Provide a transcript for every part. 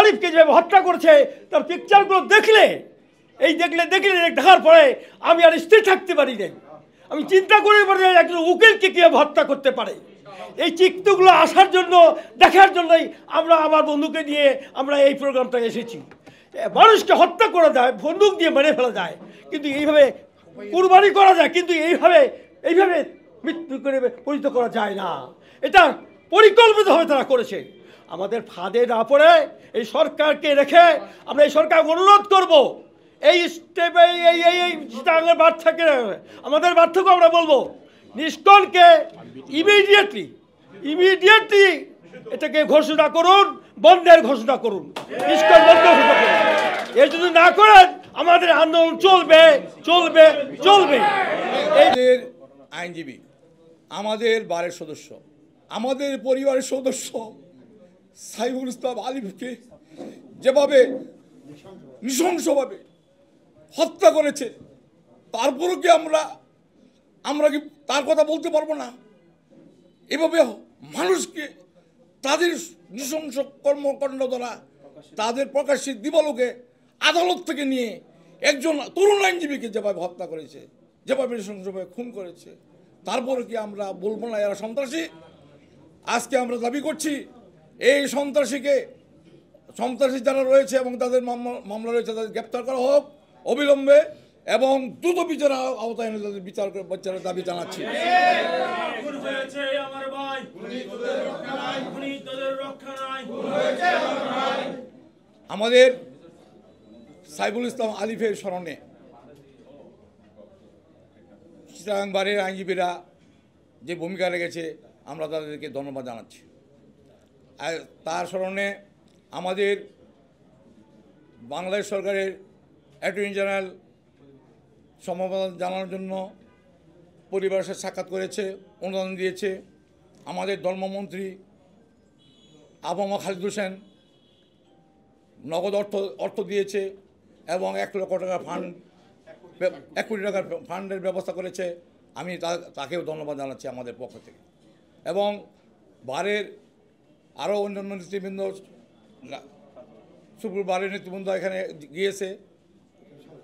আলিফকে যেভাবে হত্যা করেছে তার পিকচারগুলো দেখলে দেখার পরে আমি আর স্থির থাকতে পারি না। আমি চিন্তা করে পারি একজন উকিলকে কীভাবে হত্যা করতে পারে। এই চিত্রগুলো আসার জন্য, দেখার জন্যই আমরা আমার বন্ধুকে নিয়ে আমরা এই প্রোগ্রামটা এসেছি। মানুষকে হত্যা করা যায়, বন্দুক দিয়ে মেরে ফেলা যায়, কিন্তু এইভাবে কুরবানি করা যায়, কিন্তু এইভাবে মৃত্যু করে পরিচিত করা যায় না। এটা পরিকল্পিতভাবে তারা করেছে। আমাদের ফাঁদে না পড়ে এই সরকারকে রেখে আমরা এই সরকার অনুরোধ করব, এই স্টেপে এই চিটাগাঙ্গের বার থেকে আমাদের বার থেকেও আমরা বলবো নিষ্কনকে ইমিডিয়েটলি এটাকে ঘোষণা করুন, বন্ধের ঘোষণা করুন, নিষ্কন বন্ধ ঘোষণা করুন। এই যদি না করেন আমাদের আন্দোলন চলবে চলবে চলবে। এই আইনজীবী আমাদের বারের সদস্য, আমাদের পরিবারের সদস্য সাইফুল ইসলাম আলিফকে যেভাবে নৃশংসভাবে হত্যা করেছে, তারপরও কি আমরা কি তার কথা বলতে পারবো না? এভাবে মানুষকে তাদের নৃশংস কর্মকাণ্ড দ্বারা তাদের প্রকাশ্যে দিবালোকে আদালত থেকে নিয়ে একজন তরুণ আইনজীবীকে যেভাবে হত্যা করেছে, যেভাবে নৃশংসভাবে খুন করেছে, তারপরে কি আমরা বলবো না এরা সন্ত্রাসী? আজকে আমরা দাবি করছি এই সন্ত্রাসী যারা রয়েছে এবং তাদের মামলা রয়েছে তাদের গ্রেপ্তার করা হোক অবিলম্বে এবং দ্রুত বিচার আওতায় এনে তাদের বিচারের দাবি জানাচ্ছি। আমাদের সাইফুল ইসলাম আলিফের স্মরণে চিটাগাং বারের আইনজীবীরা যে ভূমিকা রেখেছে আমরা তাদেরকে ধন্যবাদ জানাচ্ছি। আর তার স্মরণে আমাদের বাংলাদেশ সরকারের অ্যাটর্নি জেনারেল সমবেদনা জানানোর জন্য পরিবারের সাথে সাক্ষাৎ করেছে, অনুদান দিয়েছে। আমাদের ধর্মমন্ত্রী আবহাওয়া খালিদ হোসেন নগদ অর্থ দিয়েছে এবং 1 লক্ষ টাকার ফান্ড, 1 কোটি টাকার ফান্ডের ব্যবস্থা করেছে। আমি তাকেও ধন্যবাদ জানাচ্ছি আমাদের পক্ষ থেকে। এবং বারের আরও অন্যান্য নেতৃবৃন্দ, সুপ্রিম বারের নেতৃবৃন্দ এখানে গিয়েছে,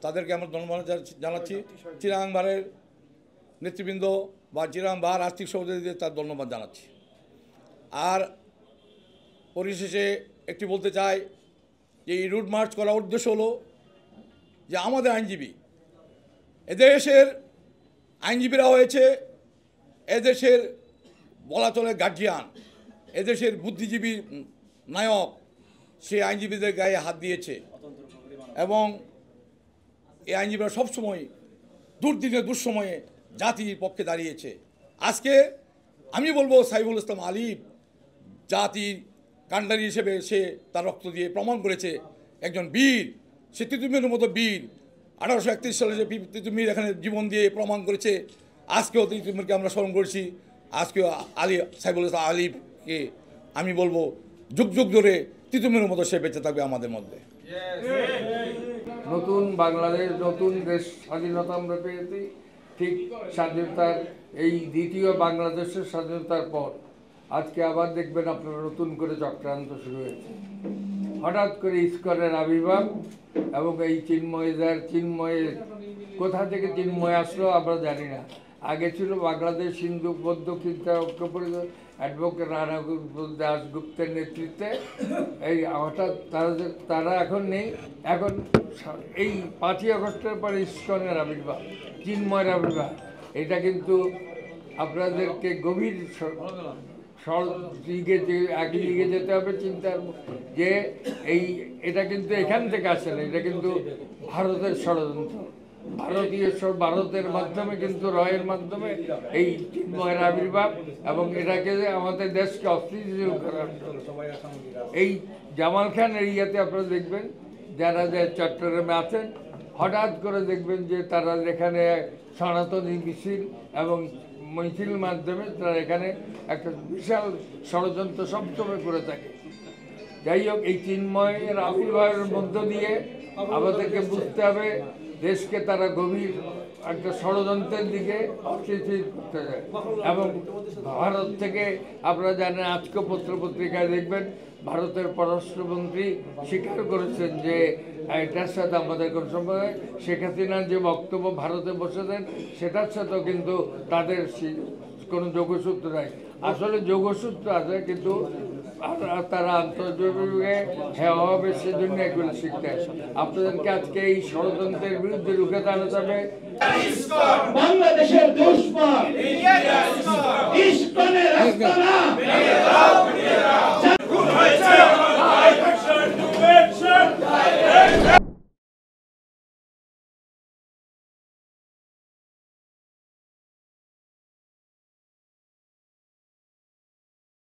তাদেরকে আমরা ধন্যবাদ জানাচ্ছি। চিটাগাং বারের নেতৃবৃন্দ বা চিটাগাং বার আর্থিক সহযোগীদের তার ধন্যবাদ জানাচ্ছি। আর পরিশেষে একটি বলতে চাই যে এই রুট মার্চ করার উদ্দেশ্য হলো যে আমাদের এদেশের আইনজীবীরা হয়েছে এদেশের বলা চলে গার্জিয়ান, এদেশের বুদ্ধিজীবী নায়ক। সে আইনজীবীদের গায়ে হাত দিয়েছে এবং এই আইনজীবীরা সবসময় দুর্দিনে দুঃসময়ে জাতির পক্ষে দাঁড়িয়েছে। আজকে আমি বলবো সাইফুল ইসলাম আলিফ জাতির কাণ্ডারি হিসেবে সে তার রক্ত দিয়ে প্রমাণ করেছে একজন বীর। সে তিতুমিরের মতো বীর। 1831 সালে যে তিতুমির এখানে জীবন দিয়ে প্রমাণ করেছে। আজকেও তিতুমিরকে আমরা স্মরণ করছি। আজকেও সাইফুল ইসলাম আলিফকে আমি বলবো যুগ যুগ ধরে তিতুমিরের মতো সে বেঁচে থাকবে আমাদের মধ্যে। নতুন বাংলাদেশ, নতুন দেশ স্বাধীনতা আমরা পেয়েছি। ঠিক স্বাধীনতার এই দ্বিতীয় বাংলাদেশের স্বাধীনতার পর আজকে আবার দেখবেন আপনারা নতুন করে চক্রান্ত শুরু হয়েছে। হঠাৎ করে ইসকনের আবির্ভাব এবং এই চিন্ময়ের কোথা থেকে চিন্ময় আসলো আমরা জানি না। আগে ছিল বাংলাদেশ হিন্দু বৌদ্ধ চিন্তা ঐক্য পরিষদ, অ্যাডভোকেট রানা দাশগুপ্তের নেতৃত্বে। এই হঠাৎ তারা এখন নেই। এখন এই 5ই আগস্টের পরে ইসকনের আবির্ভাব, চিন্ময়ের আবির্ভাব, এটা কিন্তু আপনাদেরকে গভীর আগে লিগে যেতে হবে চিন্তার যে এটা কিন্তু এখান থেকে আসে না, এটা কিন্তু ভারতের ষড়যন্ত্র। ভারতের মাধ্যমে কিন্তু রয়ের মাধ্যমে এই চিন্ময়ের আবির্ভাব এবং এটাকে আমাদের দেশকে অস্থিতিশীল করার এই জামাল খান এরিয়াতে আপনারা দেখবেন যারা চট্টগ্রামে আছেন, হঠাৎ করে দেখবেন যে তারা এখানে সনাতনী মিছিল এবং মিছিলের মাধ্যমে তারা এখানে একটা বিশাল ষড়যন্ত্র সবসময় করে থাকে। যাই হোক, এই চিন্ময়ের আবির্ভাবের মধ্য দিয়ে আমাদেরকে বুঝতে হবে দেশকে তারা গভীর একটা ষড়যন্ত্রের দিকে অস্থিতিশীল করতে যায়। এবং ভারত থেকে আপনারা জানেন আজকে পত্রিকায় দেখবেন ভারতের পররাষ্ট্রমন্ত্রী স্বীকার করেছেন যে এটার সাথে আমাদের কোনো সম্পর্ক নেই। শেখ হাসিনার যে বক্তব্য ভারতে বসে দেন সেটার সাথেও কিন্তু তাদের কোনো যোগসূত্র নাই। আসলে যোগসূত্র আছে, কিন্তু তারা আন্তর্জাতিকভাবে হেওয়া হবে, সেজন্য এগুলো শিখতে হয়। আপনাদেরকে আজকে এই ষড়যন্ত্রের বিরুদ্ধে রুখে দাঁড়াতে হবে। বাংলাদেশের দুশ্মন ইস্কনের আস্তানা